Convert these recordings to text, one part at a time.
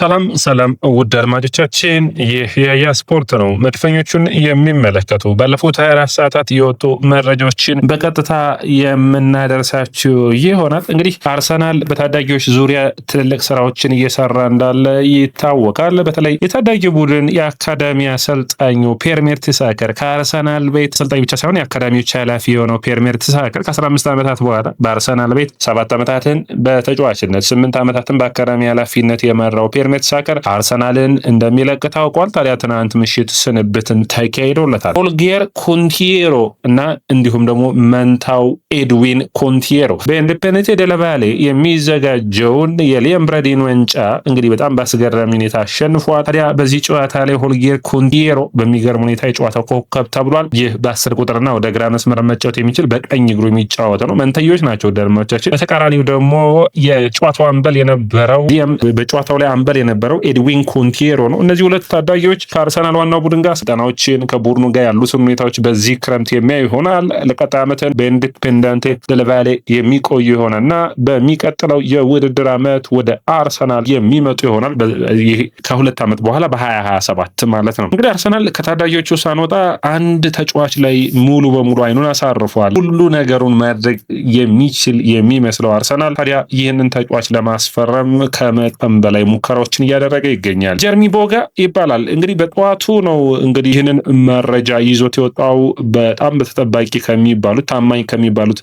ሰላም ሰላም ውድ አድማጮቻችን፣ ይህ የያ ስፖርት ነው። መድፈኞቹን የሚመለከቱ ባለፉት 24 ሰዓታት የወጡ መረጃዎችን በቀጥታ የምናደርሳችሁ ይሆናል። እንግዲህ አርሰናል በታዳጊዎች ዙሪያ ትልልቅ ስራዎችን እየሰራ እንዳለ ይታወቃል። በተለይ የታዳጊ ቡድን የአካዳሚ አሰልጣኙ ፒየር ሜርቴሳከር ከአርሰናል ቤት አሰልጣኝ ብቻ ሳይሆን የአካዳሚዎች ኃላፊ የሆነው ፒየር ሜርቴሳከር ከ15 ዓመታት በኋላ በአርሰናል ቤት 7 ዓመታትን በተጫዋችነት 8 ዓመታትን በአካዳሚ ኃላፊነት የመራው ፒየር ሜርቴሳከር አርሰናልን እንደሚለቅ ታውቋል። ታዲያ ትናንት ምሽት ስንብትን ተካሂዶለታል። ኦልጌር ኮንቲዬሮ እና እንዲሁም ደግሞ መንታው ኤድዊን ኮንቲዬሮ በኢንዲፔንዴንቴ ዴላ ቫሌ የሚዘጋጀውን የሊየም ብረዲን ዋንጫ እንግዲህ በጣም በአስገራሚ ሁኔታ አሸንፏል። ታዲያ በዚህ ጨዋታ ላይ ኦልጌር ኮንቲዬሮ በሚገርም ሁኔታ የጨዋታው ኮከብ ተብሏል። ይህ በ10 ቁጥርና ወደ ግራ መስመር መጫወት የሚችል በቀኝ እግሩ የሚጫወት ነው። መንተዮች ናቸው ደርሞቻችን። በተቃራኒው ደግሞ የጨዋታው አምበል የነበረው በጨዋታው ላይ አምበል የነበረው ኤድዊን ኮንቲዬሮ ነው። እነዚህ ሁለት ታዳጊዎች ከአርሰናል ዋናው ቡድን ጋር ስልጠናዎችን ከቡድኑ ጋር ያሉትን ሁኔታዎች በዚህ ክረምት የሚያዩ ይሆናል። ለቀጣይ ዓመትን በኢንዲፔንዴንቴ ዴላ ቫሌ የሚቆዩ ይሆናልና በሚቀጥለው የውድድር ዓመት ወደ አርሰናል የሚመጡ ይሆናል። ከሁለት ዓመት በኋላ በ2027 ማለት ነው። እንግዲህ አርሰናል ከታዳጊዎቹ ሳንወጣ አንድ ተጫዋች ላይ ሙሉ በሙሉ አይኑን አሳርፏል። ሁሉ ነገሩን ማድረግ የሚችል የሚመስለው አርሰናል ታዲያ ይህንን ተጫዋች ለማስፈረም ከመጠን በላይ ሙከራዎችን እያደረገ ይገኛል። ጀርሚ ቦጋ ይባላል። እንግዲህ በጠዋቱ ነው እንግዲህ ይህንን መረጃ ይዞት የወጣው። በጣም በተጠባቂ ከሚባሉት ታማኝ ከሚባሉት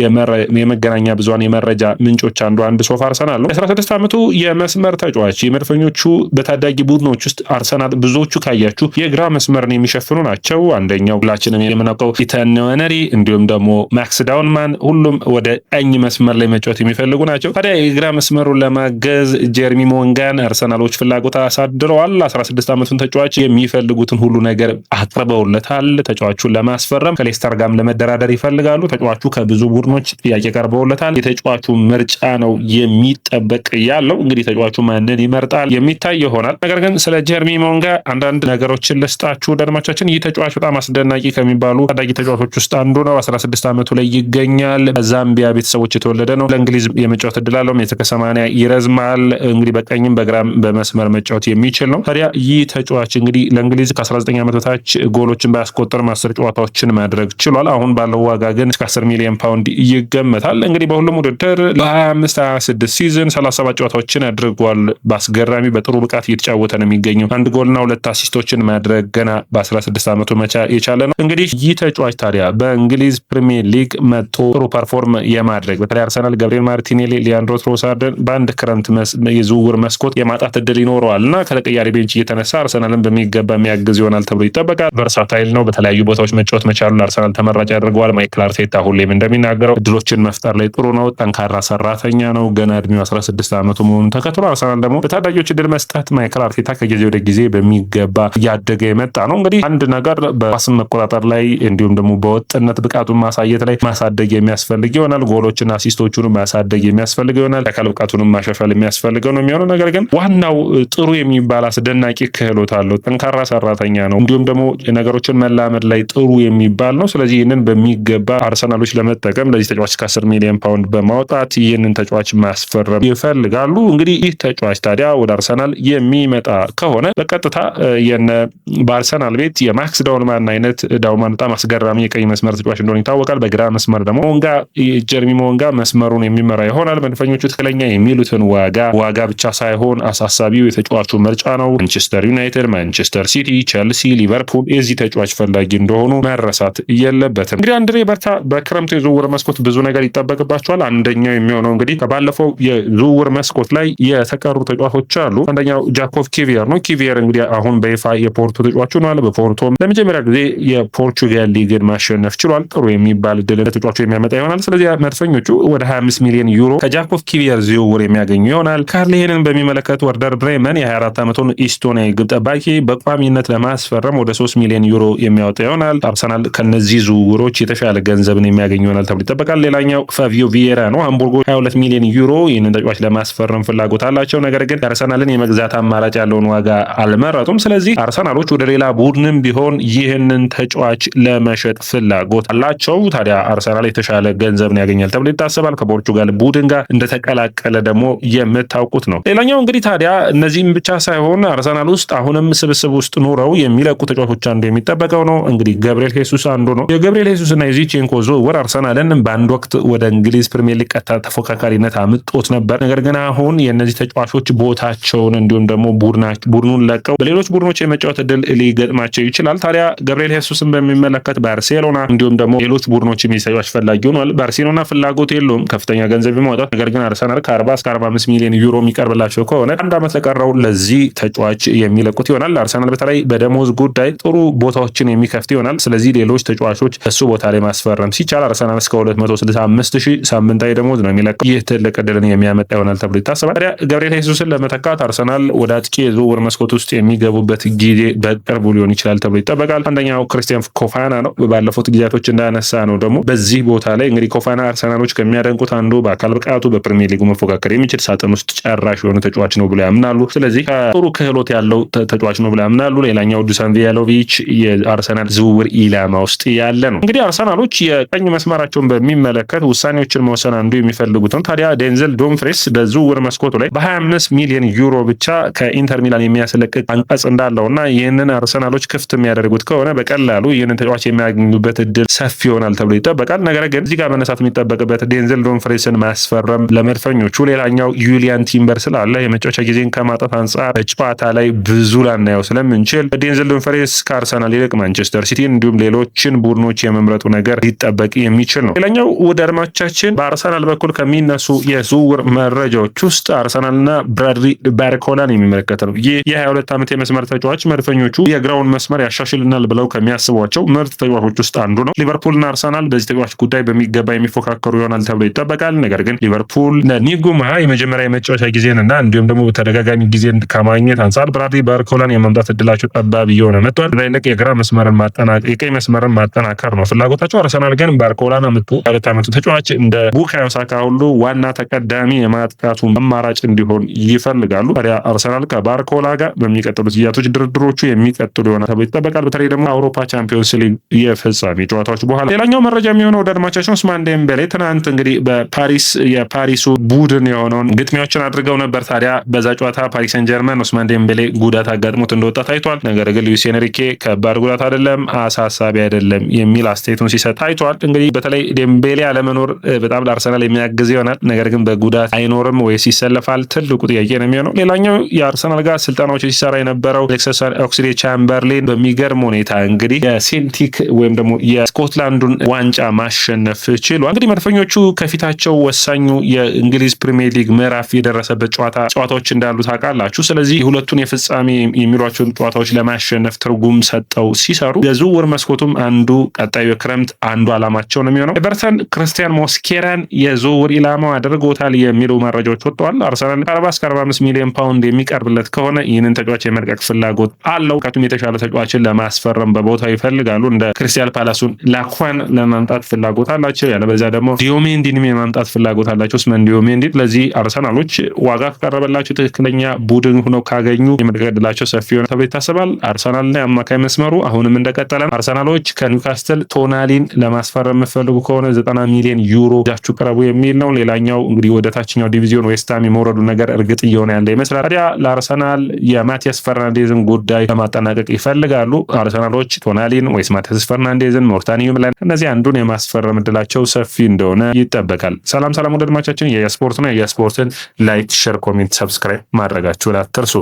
የመገናኛ ብዙሃን የመረጃ ምንጮች አንድ ሶፍ አርሰናል ነው። 16 ዓመቱ የመስመር ተጫዋች የመድፈኞቹ በታዳጊ ቡድኖች ውስጥ አርሰናል ብዙዎቹ ካያችሁ የግራ መስመርን የሚሸፍኑ ናቸው። አንደኛው ሁላችንም የምናውቀው ኢተን ንዋነሪ እንዲሁም ደግሞ ማክስ ዳውንማን ሁሉም ወደ ቀኝ መስመር ላይ መጫወት የሚፈልጉ ናቸው። ታዲያ የግራ መስመሩን ለማገዝ ጀርሚ ሞንጋን አርሰናሎች ፍላጎት አሳድረዋል። 16 ዓመቱን ተጫዋች የሚፈልጉትን ሁሉ ነገር አቅርበውለታል። ተጫዋቹን ለማስፈረም ከሌስተር ጋርም ለመደራደር ይፈልጋሉ። ተጫዋቹ ከብዙ ቡድኖች ጥያቄ ቀርበውለታል። የተጫዋቹ ምርጫ ነው የሚጠበቅ ያለው። እንግዲህ ተጫዋቹ ማንን ይመርጣል የሚታይ ይሆናል። ነገር ግን ስለ ጀርሚ ሞንጋ አንዳንድ ነገሮችን ልስጣችሁ ደድማቻችን። ይህ ተጫዋች በጣም አስደናቂ ከሚባሉ ታዳጊ ተጫዋቾች ውስጥ አንዱ ነው። 16 ዓመቱ ላይ ይገኛል። በዛምቢያ ቤተሰቦች የተወለደ ነው። ለእንግሊዝ የመጫወት እድል አለው። ሜትር ከ80 ይረዝማል። እንግዲህ በቀኝም በግራም በመስመር መጫወት የሚችል ነው። ታዲያ ይህ ተጫዋች እንግዲህ ለእንግሊዝ ከ19 ዓመት በታች ጎሎችን ባያስቆጠርም 10 ጨዋታዎችን ማድረግ ችሏል። አሁን ባለው ዋጋ ግን እስከ 10 ሚሊዮን ፓውንድ ይገመታል። እንግዲህ በሁሉም ውድድር ለ25-26 ሲዝን 37 ጨዋታዎችን አድርጓል። በአስገራሚ በጥሩ ብቃት እየተጫወተ ነው የሚገኘው። 1 ጎልና 2 አሲስቶችን ማድረግ ገና በ16 ዓመቱ መቻ የቻለ ነው። እንግዲህ ይህ ተጫዋች ታዲያ በእንግሊዝ ፕሪሚየር ሊግ መጥቶ ጥሩ ፐርፎርም የማድረግ በተለይ አርሰናል ገብርኤል ማርቲኔሊ፣ ሊያንድሮ ትሮሳርድን በአንድ ክረምት የዝውውር መስኮት የማጣት እድል ይኖረዋል እና ከተቀያሪ ቤንች እየተነሳ አርሰናልን በሚገባ የሚያግዝ ይሆናል ተብሎ ይጠበቃል። ቨርሳታይል ነው። በተለያዩ ቦታዎች መጫወት መቻሉን አርሰናል ተመራጭ ያደርገዋል። ማይክል አርቴታ ሁሌም እንደሚናገረው እድሎችን መፍጠር ላይ ጥሩ ነው። ጠንካራ ሰራተኛ ነው። ገና እድሜው 16 ዓመቱ መሆኑን ተከትሎ አርሰናል ደግሞ በታዳጊዎች እድል መስጠት ማይክል አርቴታ ከጊዜ ወደ ጊዜ በሚገባ እያደገ የመጣ ነው። እንግዲህ አንድ ነገር በኳስን መቆጣጠር ላይ እንዲሁም ደግሞ በወጥነት ብቃቱን ማሳየት ላይ ማሳደግ የሚያስፈልግ ይሆናል። ጎሎችና አሲስቶቹንም ማሳደግ የሚያስፈልግ ይሆናል። የአካል ብቃቱንም ማሻሻል የሚያስፈልገው ነው የሚሆነው። ነገር ግን ዋናው ጥሩ የሚባል አስደናቂ ክህሎት አለው። ጠንካራ ሰራተኛ ነው። እንዲሁም ደግሞ ነገሮችን መላመድ ላይ ጥሩ የሚባል ነው። ስለዚህ ይህንን በሚገባ አርሰናሎች ለመጠቀም ለዚህ ተጫዋች ከ10 ሚሊዮን ፓውንድ በማውጣት ይህንን ተጫዋች ማስፈረም ይፈልጋሉ። እንግዲህ ይህ ተጫዋች ታዲያ ወደ አርሰናል የሚመጣ ከሆነ በቀጥታ በአርሰናል ቤት የማክስ ዳውንማን አይነት ዳውንማን በጣም አስገራሚ የቀኝ መስመር ተጫዋች እንደሆነ ይታወቃል። በግራ መስመር ደግሞ ጀርሚ ሞንጋ መስመሩን የሚመራ ይሆናል። መድፈኞቹ ትክክለኛ የሚሉትን ዋጋ ብቻ ሳይሆን አሳሳቢው የተጫዋቹ ምርጫ ነው። ማንቸስተር ዩናይትድ፣ ማንቸስተር ሲቲ፣ ቸልሲ፣ ሊቨርፑል የዚህ ተጫዋች ፈላጊ እንደሆኑ መረሳት የለበትም። እንግዲህ አንድሬ በርታ በክረምቱ የዝውውር መስኮት ብዙ ነገር ይጠበቅባቸዋል። አንደኛው የሚሆነው እንግዲህ ከባለፈው የዝውውር መስኮት ላይ የተቀሩ ተጫዋቾች አሉ። አንደኛው ጃኮቭ ኪቪየር ነው። ኪቪየር እንግዲህ አሁን በይፋ የፖርቶ ተጫዋች ሆኗል። በፖርቶም ለመጀመሪያ ጊዜ የፖርቹጋል ሊግን ማሸነፍ ችሏል። ጥሩ የሚባል ድል ለተጫዋቹ የሚያመጣ ይሆናል። ስለዚህ መድፈኞቹ ወደ 25 ሚሊዮን ዩሮ ከጃኮቭ ኪቪየር ዝውውር የሚያገኙ ይሆናል። ካርሌሄንን በሚመለከት ወርደር ብሬመን የ24 ዓመቱን ኢስቶኒያዊ ግብ ጠባቂ በቋሚነት ለማስፈረም ወደ 3 ሚሊዮን ዩሮ የሚያወጣ ይሆናል። አርሰናል ከነዚህ ዝውውሮች የተሻለ ገንዘብን የሚያገኙ ይሆናል ተብሎ ይጠበቃል። ሌላኛው ፋቪዮ ቪዬራ ነው። ሃምቡርጎ 22 ሚሊዮን ዩሮ ይህንን ተጫዋች ለማስፈረም ፍላጎት አላቸው። ነገር ግን አርሰናልን የመግዛት አማራጭ ያለውን ዋጋ አልመረጡም። ስለዚህ አርሰናሎች ወደ ሌላ ቡድንም ቢሆን ይህንን ተጫዋች ለመሸጥ ፍላጎት አላቸው። ታዲያ አርሰናል የተሻለ ገንዘብን ያገኛል ተብሎ ይታሰባል። ከፖርቹጋል ቡድን ጋር እንደተቀላቀለ ደግሞ የምታውቁት ነው። ሌላኛው እንግዲህ ታዲያ እነዚህም ብቻ ሳይሆን አርሰናል ውስጥ አሁንም ስብስብ ውስጥ ኖረው የሚለቁ ተጫዋቾች አንዱ የሚጠበቀው ነው። እንግዲህ ገብርኤል ሄሱስ አንዱ ነው። የገብርኤል ሄሱስ እና የዚቼንኮ ዝውውር አርሰናልን በአንድ ወቅት ወደ እንግሊዝ ፕሪሚየር ሊግ ቀጥታ ተፎካካሪነት አምጦት ነበር። ነገር ግን አሁን የእነዚህ ተጫዋቾች ቦታቸውን እንዲሁም ደግሞ ቡድኑን ለቀው በሌሎች ቡድኖች የመጫወት እድል ሊገጥማቸው ይችላል። ታዲያ ገብርኤል ሄሱስን በሚመለከት ባርሴሎና እንዲሁም ደግሞ ሌሎች ቡድኖች የሚሰዩ አስፈላጊ ሆኗል። ባርሴሎና ፍላጎት የለውም ከፍተኛ ገንዘብ የማውጣት ነገር ግን አርሰናል ከ40 እስከ 45 ሚሊዮን ዩሮ የሚቀርብላቸው ከሆነ አንድ ዓመት ለቀረው ለዚህ ተጫዋች የሚለቁት ይሆናል። አርሰናል በተለይ በደሞዝ ጉዳይ ጥሩ ቦታዎችን የሚከፍት ይሆናል። ስለዚህ ሌሎች ተጫዋቾች እሱ ቦታ ላይ ማስፈረም ሲቻል አርሰናል እስከ 265,000 ሳምንታዊ ደሞዝ ነው የሚለቀው። ይህ ትልቅ ዕድልን የሚያመጣ ይሆናል ተብሎ ይታሰባል። ታዲያ ገብርኤል ሄሱስን ለመተካት አርሰናል ወደ አጥቂ የዝውውር መስኮት ውስጥ የሚገቡበት ጊዜ በቅርቡ ሊሆን ይችላል ተብሎ ይጠበቃል። አንደኛው ክርስቲያን ኮፋና ነው። ባለፉት ጊዜያቶች እንዳነሳ ነው ደግሞ በዚህ ቦታ ላይ እንግዲህ ኮፋና አርሰናሎች ከሚያደንቁት አንዱ በአካል ብቃቱ በፕሪሚየር ሊጉ መፎካከር የሚችል ሳጥን ውስጥ ጨራሽ የሆነ ተጫዋች ነው ብሎ ያምናሉ። ስለዚህ ጥሩ ክህሎት ያለው ተጫዋች ነው ብሎ ያምናሉ። ሌላኛው ዱሳን ቪያሎቪች የአርሰናል ዝውውር ኢላማ ውስጥ ያለ ነው። እንግዲህ አርሰናሎች የቀኝ መስመራቸውን በሚመለከት ውሳኔዎችን መወሰን አንዱ የሚፈልጉት ነው። ታዲያ ዴንዘል ዶምፍሬስ በዝውውር መስኮቱ ላይ በ25 ሚሊዮን ዩሮ ብቻ ከኢንተር ሚላን የሚያስለቅቅ አንቀጽ እንዳለውና ይህንን አርሰናሎች ክፍት የሚያደርጉት ከሆነ በቀላሉ ይህንን ተጫዋች የሚያገኙበት እድል ሰፊ ይሆናል ተብሎ ይጠበቃል። ነገር ግን እዚህ ጋር መነሳት የሚጠበቅበት ዴንዘል ዶምፍሬስን ማስፈረም ለመድፈኞቹ ሌላኛው ዩሊያን ቲምበር ስላለ የመጫወቻ ጊዜን ከማጣት አንጻር በጨዋታ ላይ ብዙ ላናየው ስለምንችል ዴንዘል ዶምፍሬስ ከአርሰናል ይልቅ ማንቸስተር ሲቲን እንዲሁም ሌሎችን ቡድኖች የመምረጡ ነገር ሊጠበቅ የሚችል ነው። ሌላኛው ወደ አድማቻችን በአርሰናል በኩል ከሚነሱ የዝውውር መረጃዎች ውስጥ አርሰናልና ብራድሊ ባርኮላን የሚመለከት ነው። ይህ የ22 ዓመት የመስመር ተጫዋች መድፈኞቹ የግራውን መስመር ያሻሽልናል ብለው ከሚያስቧቸው ምርጥ ተጫዋቾች ውስጥ አንዱ ነው። ሊቨርፑልና አርሰናል በዚህ ተጫዋች ጉዳይ በሚገባ የሚፎካከሩ ይሆናል ተብሎ ይጠበቃል። ነገር ግን ሊቨርፑል ለኒጉማ የመጀመሪያ የመጫወቻ ጊዜንና እንዲሁም ደግሞ በተደጋጋሚ ጊዜን ከማግኘት አንጻር ብራድሊ ባርኮላን የመምጣት እድላቸው ጠባብ እየሆነ መጥቷል። ይልቅ የግራ መስመርን የቀኝ መስመርን ማጠናከር ነው ፍላጎታቸው። አርሰናል ግን ባርኮላን አምጥቶ 22 ዓመቱ ተጫዋች እንደ ቡካዮ ሳካ ሁሉ ዋና ተቀዳሚ የማጥቃቱ አማራጭ እንዲሆን ይፈልጋሉ። ታዲያ አርሰናል ከባርኮላ ጋር በሚቀጥሉት ጊዜያቶች ድርድሮቹ የሚቀጥሉ ይሆናል ተብሎ ይጠበቃል። በተለይ ደግሞ አውሮፓ ቻምፒዮንስ ሊግ የፍጻሜ ጨዋታዎች በኋላ። ሌላኛው መረጃ የሚሆነው ወደ አድማቻችን ኡስማን ዴምቤሌ ትናንት እንግዲህ የፓሪሱ ቡድን የሆነውን ግጥሚያዎችን አድርገው ነበር። ታዲያ በዛ ጨዋታ ፓሪስ ሰን ጀርመን ኡስማን ዴምቤሌ ጉዳት አጋጥሞት እንደወጣ ታይቷል። ነገር ግን ሉዊስ ኤንሪኬ ከባድ ጉዳት አይደለም፣ አሳሳቢ አይደለም የሚል አስተያየቱን ሲሰጥ ታይቷል። እንግዲህ በተለይ ዴምቤሌ አለመኖር በጣም ለአርሰናል የሚያግዝ ይሆናል። ነገር ግን በጉዳት አይኖርም ወይስ ይሰለፋል ትልቁ ጥያቄ ነው የሚሆነው። ሌላኛው የአርሰናል ጋር ስልጠናዎች ሲሰራ የነበረው አሌክስ ኦክስሌድ-ቻምበርሌን በሚገርም ሁኔታ እንግዲህ የሴልቲክ ወይም ደግሞ የስኮትላንዱን ዋንጫ ማሸነፍ ችሏል። እንግዲህ መድፈኞቹ ከፊታቸው ወሳኙ የእንግሊዝ ፕሪሚየር ሊግ ምዕራፍ የደረሰበት ጨዋታዎች እንዳሉ ታውቃላችሁ። ስለዚህ ሁለቱን የፍጻሜ የሚሏቸውን ጨዋታዎች ለማሸነፍ ትርጉም ሰጠው ሲሰሩ የዝውውር መስኮቱም አንዱ ቀጣዩ ክረምት አንዱ አላማቸው ነው የሚሆነው። ኤቨርተን ክርስቲያን ሞስኬራን የዝውውር ኢላማው አድርጎታል የሚሉ መረጃዎች ወጥተዋል። አርሰናል 40 እስከ 45 ሚሊዮን ፓውንድ የሚቀርብለት ከሆነ ይህንን ተጫዋች የመልቀቅ ፍላጎት አለው። ከቱም የተሻለ ተጫዋችን ለማስፈረም በቦታው ይፈልጋሉ። እንደ ክሪስታል ፓላሱን ላኳን ለማምጣት ፍላጎት አላቸው። ያለበዚያ ደግሞ ዲዮሜንዲንም የማምጣት ፍላጎት አላቸው። ኡስማን ዲዮሜንዲ። ለዚህ አርሰናሎች ዋጋ ከቀረበላቸው ትክክለኛ ቡድን ሆነው ካገኙ የመልቀቅ ዕድላቸው ሰፊ ሆነ ተብሎ ይታሰባል። አርሰናልና የአማካይ መስመሩ አሁንም እንደቀጠለ። አርሰናሎች ከኒውካስትል ቶናሊን ለማስፈረም የምትፈልጉ ከሆነ 90 ሚሊዮን ዩሮ ጃችሁ ቅረቡ የሚል ነው። ሌላኛው እንግዲህ ወደ ታችኛው ዲቪዚዮን ዌስትሃም የመውረዱ ነገር እርግጥ እየሆነ ያለ ይመስላል። ታዲያ ለአርሰናል የማቲያስ ፈርናንዴዝን ጉዳይ ለማጠናቀቅ ይፈልጋሉ። አርሰናሎች ቶናሊን ወይስ ማቲያስ ፈርናንዴዝን ሞርታኒዩም ላይ እነዚህ አንዱን የማስፈረም እድላቸው ሰፊ እንደሆነ ይጠበቃል። ሰላም ወዳጆቻችን፣ የስፖርት ነው። የስፖርትን ላይክ፣ ሼር፣ ኮሜንት፣ ሰብስክራይብ ማድረጋችሁን አትርሱ።